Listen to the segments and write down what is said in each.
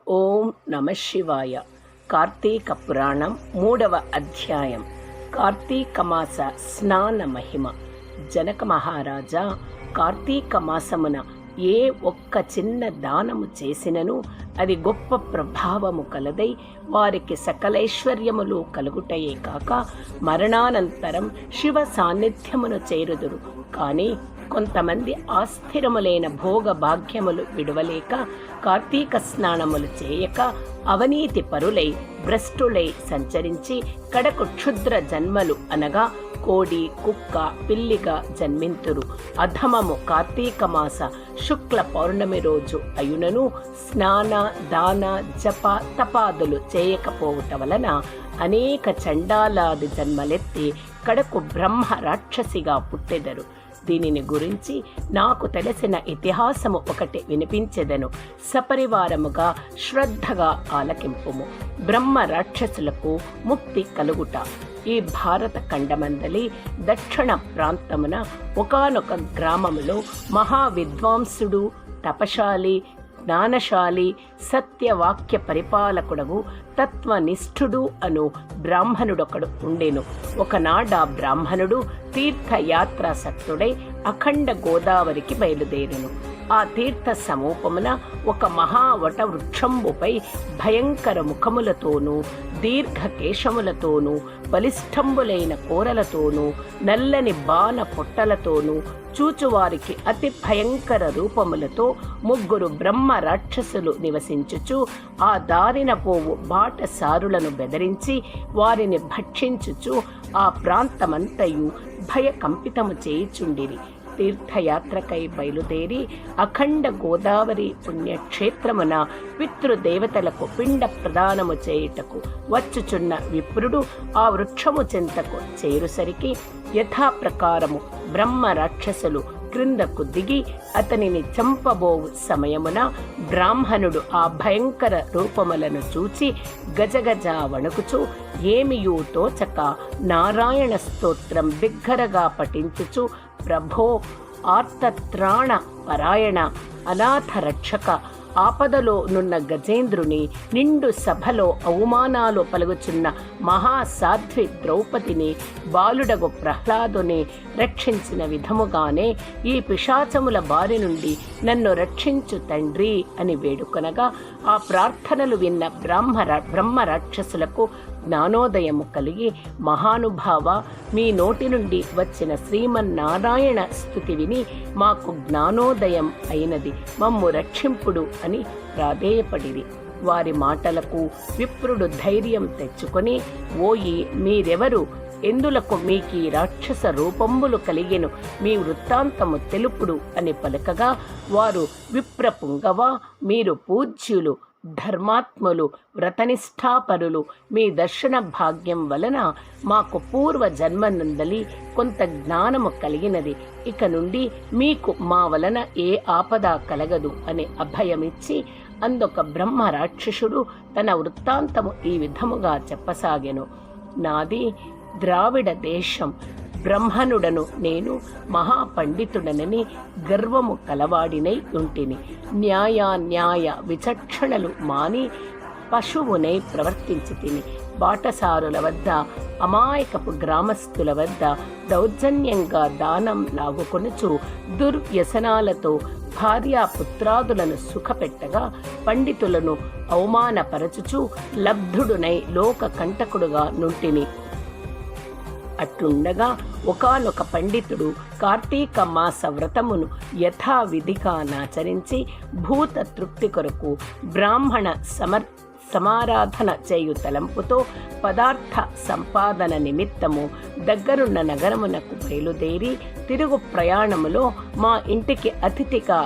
ఓం నమ శివాయ. కార్తీక పురాణం 3వ అధ్యాయం. కార్తీక మాస స్నాన మహిమ. జనక మహారాజా, కార్తీక మాసమున ఏ ఒక్క చిన్న దానము చేసినను అది గొప్ప ప్రభావము కలదై వారికి సకలైశ్వర్యములు కలుగుటయే కాక మరణానంతరం శివ సాన్నిధ్యమును చేరుదురు. కానీ కొంతమంది ఆస్థిరములైన భోగ భాగ్యములు విడవలేక కార్తీక స్నానములు చేయక అవినీతి పరులై భ్రష్టులై సంచరించి కడకు క్షుద్ర జన్మలు అనగా కోడి కుక్క పిల్లిగా జన్మింతురు. అధమము కార్తీక మాస శుక్ల పౌర్ణమి రోజు అయునను స్నాన దాన జప తపాదులు చేయకపోవట వలన అనేక చండాలాది జన్మలెత్తి కడకు బ్రహ్మ రాక్షసిగా పుట్టెదరు. దీనిని గురించి నాకు తెలిసిన ఇతిహాసము ఒకటి వినిపించెదను. సపరివారముగా శ్రద్ధగా ఆలకింపుము. బ్రహ్మ రాక్షసులకు ముక్తి కలుగుట. ఈ భారత ఖండమందలి దక్షిణ ప్రాంతమున ఒకానొక గ్రామములో మహావిద్వాంసుడు, తపశాలి, జ్ఞానశాలి, సత్యవాక్య పరిపాలకుడగు తత్వనిష్ఠుడు అను బ్రాహ్మణుడొకడు ఉండెను. ఒకనాడ బ్రాహ్మణుడు తీర్థయాత్రాసక్తుడై అఖండ గోదావరికి బయలుదేరెను. ఆ తీర్థ సమూపమున ఒక మహావట వృక్షంబుపై భయంకర ముఖములతోనూ దీర్ఘకేశములతోనూ బలిష్టంబులైన కూరలతోనూ నల్లని బాణ పొట్టలతోనూ చూచువారికి అతి భయంకర రూపములతో 3 బ్రహ్మ రాక్షసులు నివసించుచు ఆ దారిన పోవు బాటసారులను బెదిరించి వారిని భక్షించుచు ఆ ప్రాంతమంతయు భయకంపితము చేయుచుండిరి. తీర్థయాత్రకై బయలుదేరి అఖండ గోదావరి పుణ్యక్షేత్రమున పితృదేవతలకు పిండ ప్రదానము చేయుటకు వచ్చుచున్న విప్రుడు ఆ వృక్షము చెంతకు చేరుసరికి యథాప్రకారము బ్రహ్మ రాక్షసులు క్రిందకు దిగి అతనిని చంపబోవు సమయమున బ్రాహ్మణుడు ఆ భయంకర రూపములను చూచి గజగజ వణుకుచు ఏమియూ తోచక నారాయణ స్తోత్రం బిగ్గరగా పఠించుచు ప్రభో ఆర్తత్రాణ పరాయణ అనాథ రక్షక, ఆపదలో నున్న గజేంద్రుని, నిండు సభలో అవమానాలు పలుకుచున్న మహాసాధ్వి ద్రౌపదిని, బాలుడగు ప్రహ్లాదుని రక్షించిన విధముగానే ఈ పిశాచముల బారి నుండి నన్ను రక్షించు తండ్రి అని వేడుకొనగా ఆ ప్రార్థనలు విన్న బ్రహ్మ రాక్షసులకు జ్ఞానోదయము కలిగి, మహానుభావ, మీ నోటి నుండి వచ్చిన శ్రీమన్నారాయణ స్తుతి విని మాకు జ్ఞానోదయం అయినది, మమ్ము రక్షింపుడు అని ప్రాధేయపడిరి. వారి మాటలకు విప్రుడు ధైర్యం తెచ్చుకొని, ఓయి మీరెవరు, ఎందులకు మీకీ రాక్షస రూపంబులు కలిగెను, మీ వృత్తాంతము తెలుపుడు అని పలకగా వారు, విప్రపుంగవ, మీరు పూజ్యులు, ధర్మాత్ములు, వ్రతనిష్టాపరులు, మీ దర్శన భాగ్యం వలన మాకు పూర్వ జన్మనందలి కొంత జ్ఞానము కలిగినది, ఇక నుండి మీకు మా వలన ఏ ఆపద కలగదు అని అభయమిచ్చి అందొక బ్రహ్మ రాక్షసుడు తన వృత్తాంతము ఈ విధముగా చెప్పసాగెను. నాది ద్రావిడ దేశం. బ్రహ్మణుడను నేను మహాపండితుడనని గర్వము కలవాడినై ఉంటిని. న్యాయ విచక్షణలు మాని పశువునై ప్రవర్తించి తిని. బాటసారుల వద్ద, అమాయకపు గ్రామస్తుల వద్ద దౌర్జన్యంగా దానం లాగుకొనుచు దుర్వ్యసనాలతో భార్యాపుత్రాదులను సుఖపెట్టగా పండితులను అవమానపరచుచు లబ్ధుడునై లోక కంటకుడుగా నుంటిని. అట్లుండగా ఒకానొక పండితుడు కార్తీక మాస వ్రతమును యథావిధిగా నాచరించి భూత తృప్తి కొరకు బ్రాహ్మణ సమారాధన చేయు తలంపుతో పదార్థ సంపాదన నిమిత్తము దగ్గరున్న నగరమునకు బయలుదేరి తిరుగు ప్రయాణములో మా ఇంటికి అతిథిగా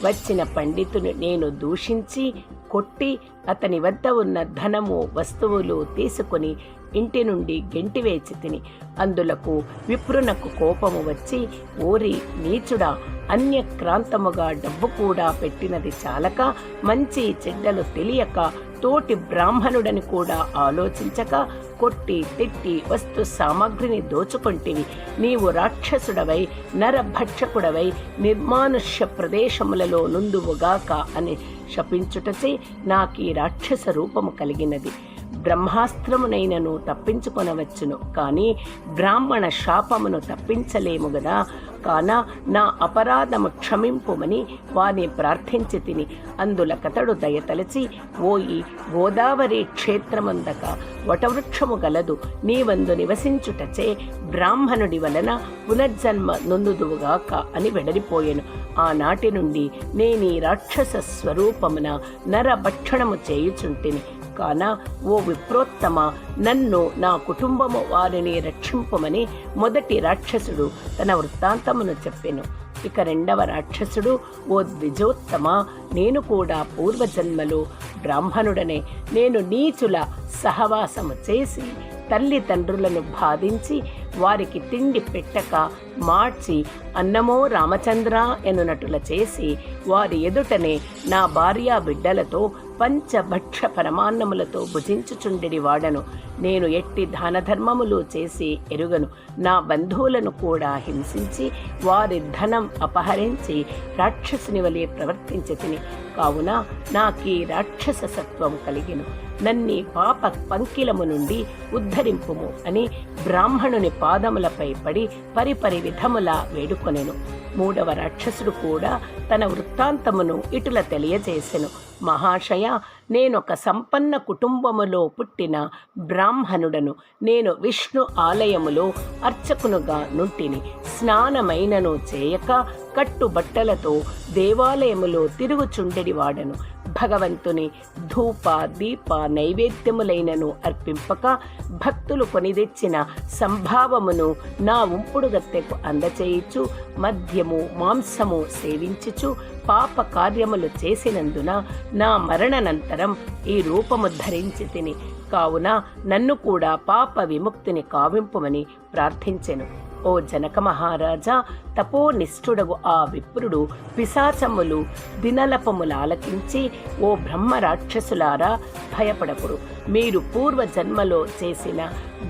వచ్చిన పండితుని నేను దూషించి కొట్టి అతని వద్ద ఉన్న ధనము వస్తువులు తీసుకుని ఇంటి నుండి గెంటివేచి తిని. అందులకు విప్రునకు కోపము వచ్చి, ఓరి నీచుడా, అన్యక్రాంతముగా డబ్బు కూడా పెట్టినది చాలక, మంచి చెడ్డలు తెలియక, తోటి బ్రాహ్మణుడని కూడా ఆలోచించక కొట్టి తిట్టి వస్తు సామగ్రిని దోచుకొంటివి. నీవు రాక్షసుడవై నరభక్షకుడవై నిర్మానుష్య ప్రదేశములలో నుందువుగాక అని శపించుటచే నాకీ రాక్షస రూపము కలిగినది. బ్రహ్మాస్త్రమునైనను తప్పించుకొనవచ్చును, కానీ బ్రాహ్మణ శాపమును తప్పించలేము గదా. కాన నా అపరాధము క్షమింపుమని వాని ప్రార్థించి తిని. అందులకతడు దయతలచి, ఓయి గోదావరి క్షేత్రమందక వటవృక్షము గలదు, నీవందు నివసించుటచే బ్రాహ్మణుడి వలన పునర్జన్మ నొందుదువుగాక అని వెడలిపోయెను. ఆనాటి నుండి నేనీ రాక్షస స్వరూపమున నరభక్షణము చేయుచుంటిని. కాన ఓ విప్రోత్తమ, నన్ను నా కుటుంబము వారిని రక్షింపమని మొదటి రాక్షసుడు తన వృత్తాంతమును చెప్పెను. ఇక రెండవ రాక్షసుడు, ఓ ద్విజోత్తమ, నేను కూడా పూర్వజన్మలో బ్రాహ్మణుడనే. నేను నీచుల సహవాసము చేసి తల్లిదండ్రులను బాధించి వారికి తిండి పెట్టక మార్చి అన్నమో రామచంద్ర ఎనునటుల చేసి వారి ఎదుటనే నా భార్యా బిడ్డలతో పంచభక్ష పరమాన్నములతో భుజించుచుండెడి వాడను. నేను ఎట్టి దానధర్మములు చేసి ఎరుగను. నా బంధువులను కూడా హింసించి వారి ధనం అపహరించి రాక్షసుని వలె ప్రవర్తించి తిని. కావున నాకీ రాక్షస సత్వం కలిగిను. నన్ని పాప పంకిలము నుండి ఉద్ధరింపుము అని బ్రాహ్మణుని పాదములపై పడి పరిపరి విధములా వేడుకొనెను. మూడవ రాక్షసుడు కూడా తన వృత్తాంతమును ఇటుల తెలియజేసెను. మహాశయ, నేనొక సంపన్న కుటుంబములో పుట్టిన బ్రాహ్మణుడను. నేను విష్ణు ఆలయములో అర్చకునుగా నుంటిని. స్నానమైనను చేయక కట్టుబట్టలతో దేవాలయములో తిరుగుచుండెడి వాడను. భగవంతుని ధూప దీప నైవేద్యములైనను అర్పింపక భక్తులు కొనిదెచ్చిన సంభావమును నా ఉంపుడు గత్తెకు అందచేయుచు మద్యము మాంసము సేవించుచు పాప కార్యములు చేసినందున నా మరణనంతరం ఈ రూపము ధరించి తిని. కావున నన్ను కూడా పాప విముక్తిని కావింపుమని ప్రార్థించెను. ఓ జనక మహారాజా, తపోనిష్ఠుడగు ఆ విప్రుడు పిశాచములు దినలపములాలకించి, ఓ బ్రహ్మ రాక్షసులారా, భయపడకుడు. మీరు పూర్వజన్మలో చేసిన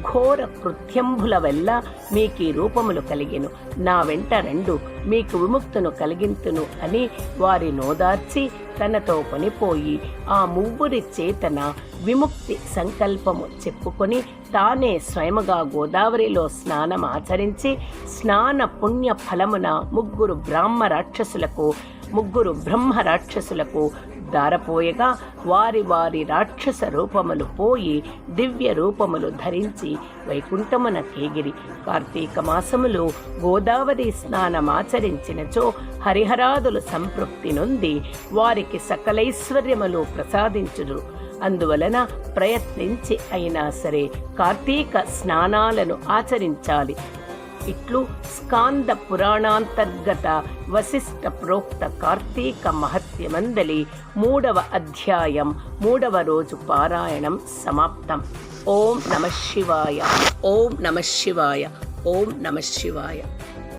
ఘోర కృత్యంబుల వల్ల మీకీ రూపములు కలిగెను. నా వెంట రెండు, మీకు విముక్తును కలిగింతును అని వారి నోదార్చి తనతో కొనిపోయి ఆ ముగ్గురి చేతన విముక్తి సంకల్పము చెప్పుకొని తానే స్వయముగా గోదావరిలో స్నానం ఆచరించి స్నాన పుణ్య ఫలమున ముగ్గురు బ్రహ్మ రాక్షసులకు దారపోయగా వారి వారి రాక్షస రూపములు పోయి దివ్య రూపములు ధరించి వైకుంఠమున కేగిరి. కార్తీక మాసములో గోదావరి స్నానమాచరించినచో హరిహరాదులు సంతృప్తి నొంది వారికి సకలైశ్వర్యములు ప్రసాదించురు. అందువలన ప్రయత్నించి అయినా సరే కార్తీక స్నానాలను ఆచరించాలి. ఇట్లు స్కాంద పురాణాంతర్గత వశిష్ఠ ప్రోక్త కార్తీక మహత్యమందలి 3వ అధ్యాయం 3వ రోజు పారాయణం సమాప్తం. ఓం నమః శివాయ. ఓం నమః శివాయ. ఓం నమః శివాయ.